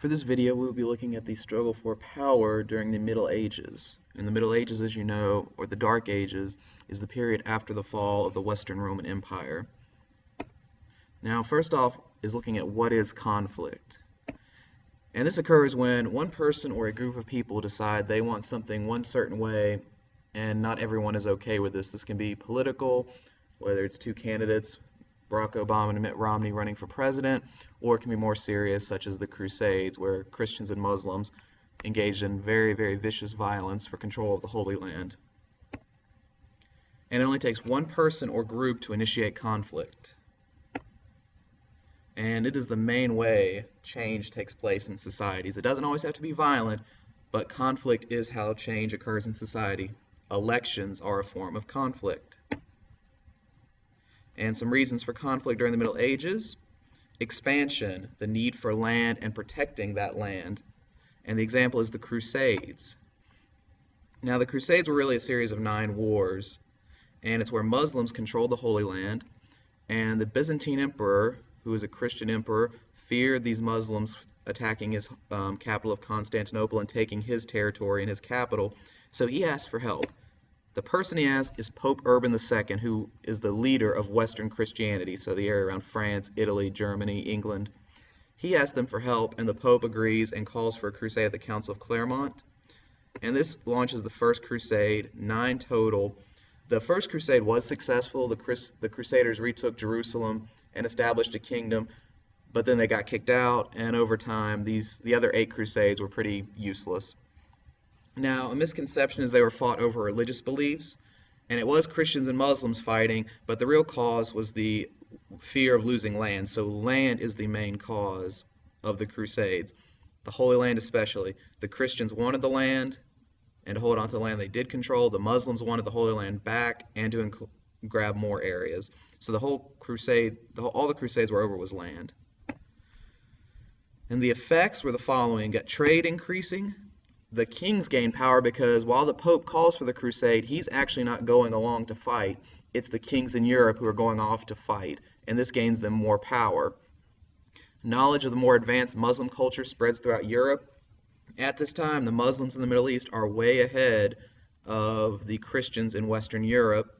For this video, we will be looking at the struggle for power during the Middle Ages. In the Middle Ages, as you know, or the Dark Ages, is the period after the fall of the Western Roman Empire. Now, first off is looking at what is conflict. And this occurs when one person or a group of people decide they want something one certain way, and not everyone is okay with this. This can be political, whether it's two candidates, Barack Obama and Mitt Romney running for president, or it can be more serious, such as the Crusades, where Christians and Muslims engaged in very, very vicious violence for control of the Holy Land. And it only takes one person or group to initiate conflict. And it is the main way change takes place in societies. It doesn't always have to be violent, but conflict is how change occurs in society. Elections are a form of conflict. And some reasons for conflict during the Middle Ages: expansion, the need for land and protecting that land. And the example is the Crusades. Now, the Crusades were really a series of 9 wars, and it's where Muslims controlled the Holy Land, and the Byzantine emperor, who was a Christian emperor, feared these Muslims attacking his capital of Constantinople and taking his territory and his capital, so he asked for help. The person he asked is Pope Urban II, who is the leader of Western Christianity, so the area around France, Italy, Germany, England. He asks them for help, and the Pope agrees and calls for a crusade at the Council of Clermont. And this launches the First Crusade, 9 total. The First Crusade was successful. The Crusaders retook Jerusalem and established a kingdom, but then they got kicked out, and over time, the other 8 Crusades were pretty useless. Now, a misconception is they were fought over religious beliefs, and it was Christians and Muslims fighting, but the real cause was the fear of losing land. So land is the main cause of the Crusades, the Holy Land especially. The Christians wanted the land and to hold on to the land they did control. The Muslims wanted the Holy Land back and to grab more areas. So the whole crusade, all the Crusades were over was land. And the effects were the following: got trade increasing. The kings gain power because while the Pope calls for the crusade, he's actually not going along to fight. It's the kings in Europe who are going off to fight, and this gains them more power. Knowledge of the more advanced Muslim culture spreads throughout Europe. At this time, the Muslims in the Middle East are way ahead of the Christians in Western Europe.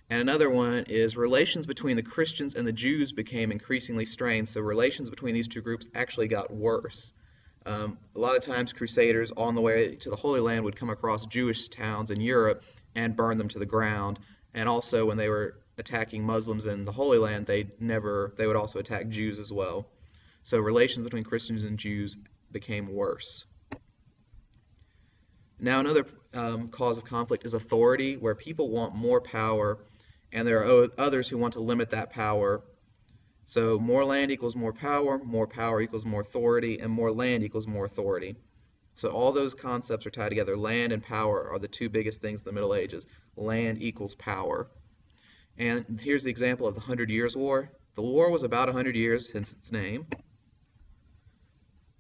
And another one is relations between the Christians and the Jews became increasingly strained, so relations between these two groups actually got worse. A lot of times Crusaders on the way to the Holy Land would come across Jewish towns in Europe and burn them to the ground. And also when they were attacking Muslims in the Holy Land, they would also attack Jews as well. So relations between Christians and Jews became worse. Now, another cause of conflict is authority, where people want more power, and there are others who want to limit that power. So more land equals more power equals more authority, and more land equals more authority. So all those concepts are tied together. Land and power are the 2 biggest things in the Middle Ages. Land equals power. And here's the example of the 100 Years' War. The war was about 100 years, hence its name.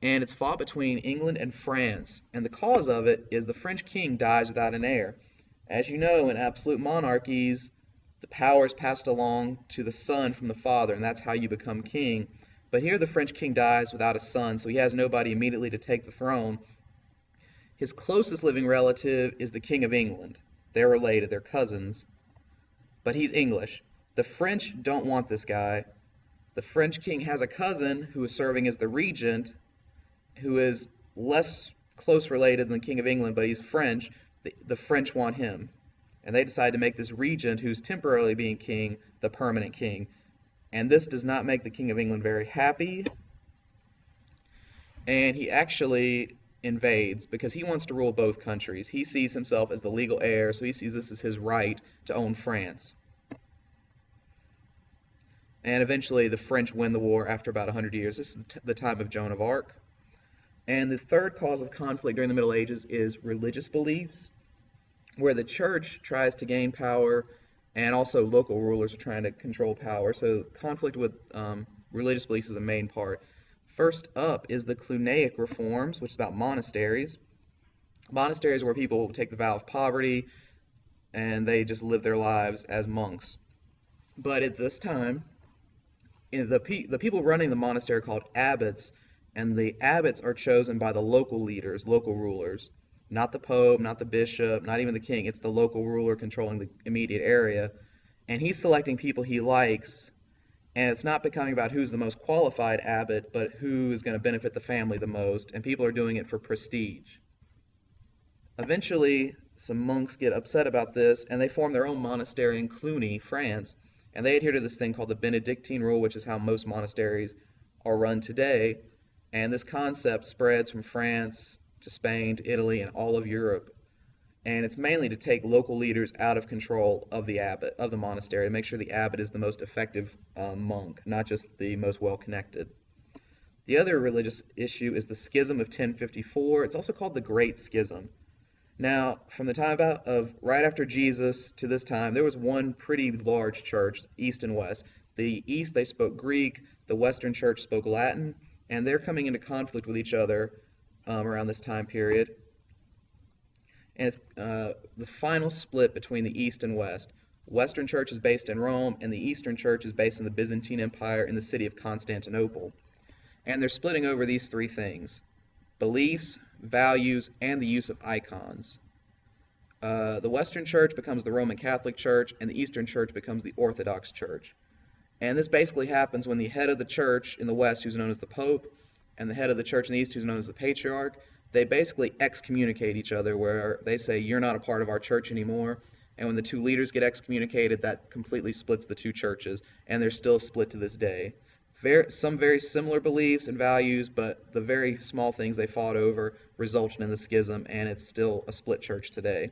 And it's fought between England and France. And the cause of it is the French king dies without an heir. As you know, in absolute monarchies, the power is passed along to the son from the father, and that's how you become king. But here the French king dies without a son, so he has nobody immediately to take the throne. His closest living relative is the King of England. They're related, they're cousins, but he's English. The French don't want this guy. The French king has a cousin who is serving as the regent, who is less close related than the King of England, but he's French. The French want him. And they decide to make this regent, who's temporarily being king, the permanent king. And this does not make the King of England very happy. And he actually invades because he wants to rule both countries. He sees himself as the legal heir, so he sees this as his right to own France. And eventually the French win the war after about 100 years. This is the time of Joan of Arc. And the third cause of conflict during the Middle Ages is religious beliefs, where the church tries to gain power and also local rulers are trying to control power. So conflict with religious beliefs is a main part. First up is the Cluniac reforms, which is about monasteries. Monasteries where people take the vow of poverty and they just live their lives as monks. But at this time, the people running the monastery are called abbots, And the abbots are chosen by the local leaders, local rulers, not the pope, not the bishop, not even the king. It's the local ruler controlling the immediate area. And he's selecting people he likes, and it's not becoming about who's the most qualified abbot, but who is going to benefit the family the most, and people are doing it for prestige. Eventually, some monks get upset about this, and they form their own monastery in Cluny, France, and they adhere to this thing called the Benedictine rule, which is how most monasteries are run today. And this concept spreads from France to Spain to Italy and all of Europe. And it's mainly to take local leaders out of control of the abbot, of the monastery, to make sure the abbot is the most effective monk, not just the most well-connected. The other religious issue is the Schism of 1054. It's also called the Great Schism. Now, from the time of right after Jesus to this time, there was one pretty large church, East and West. The East, they spoke Greek. The Western church spoke Latin. And they're coming into conflict with each other around this time period. And it's the final split between the East and West. Western church is based in Rome, and the Eastern church is based in the Byzantine Empire in the city of Constantinople. And they're splitting over these three things: beliefs, values, and the use of icons. The Western church becomes the Roman Catholic Church, and the Eastern church becomes the Orthodox Church. And this basically happens when the head of the church in the West, who's known as the Pope, and the head of the church in the East, who's known as the Patriarch, they basically excommunicate each other, where they say, you're not a part of our church anymore. And when the two leaders get excommunicated, that completely splits the two churches, and they're still split to this day. Some very similar beliefs and values, but the very small things they fought over resulted in the schism, and it's still a split church today.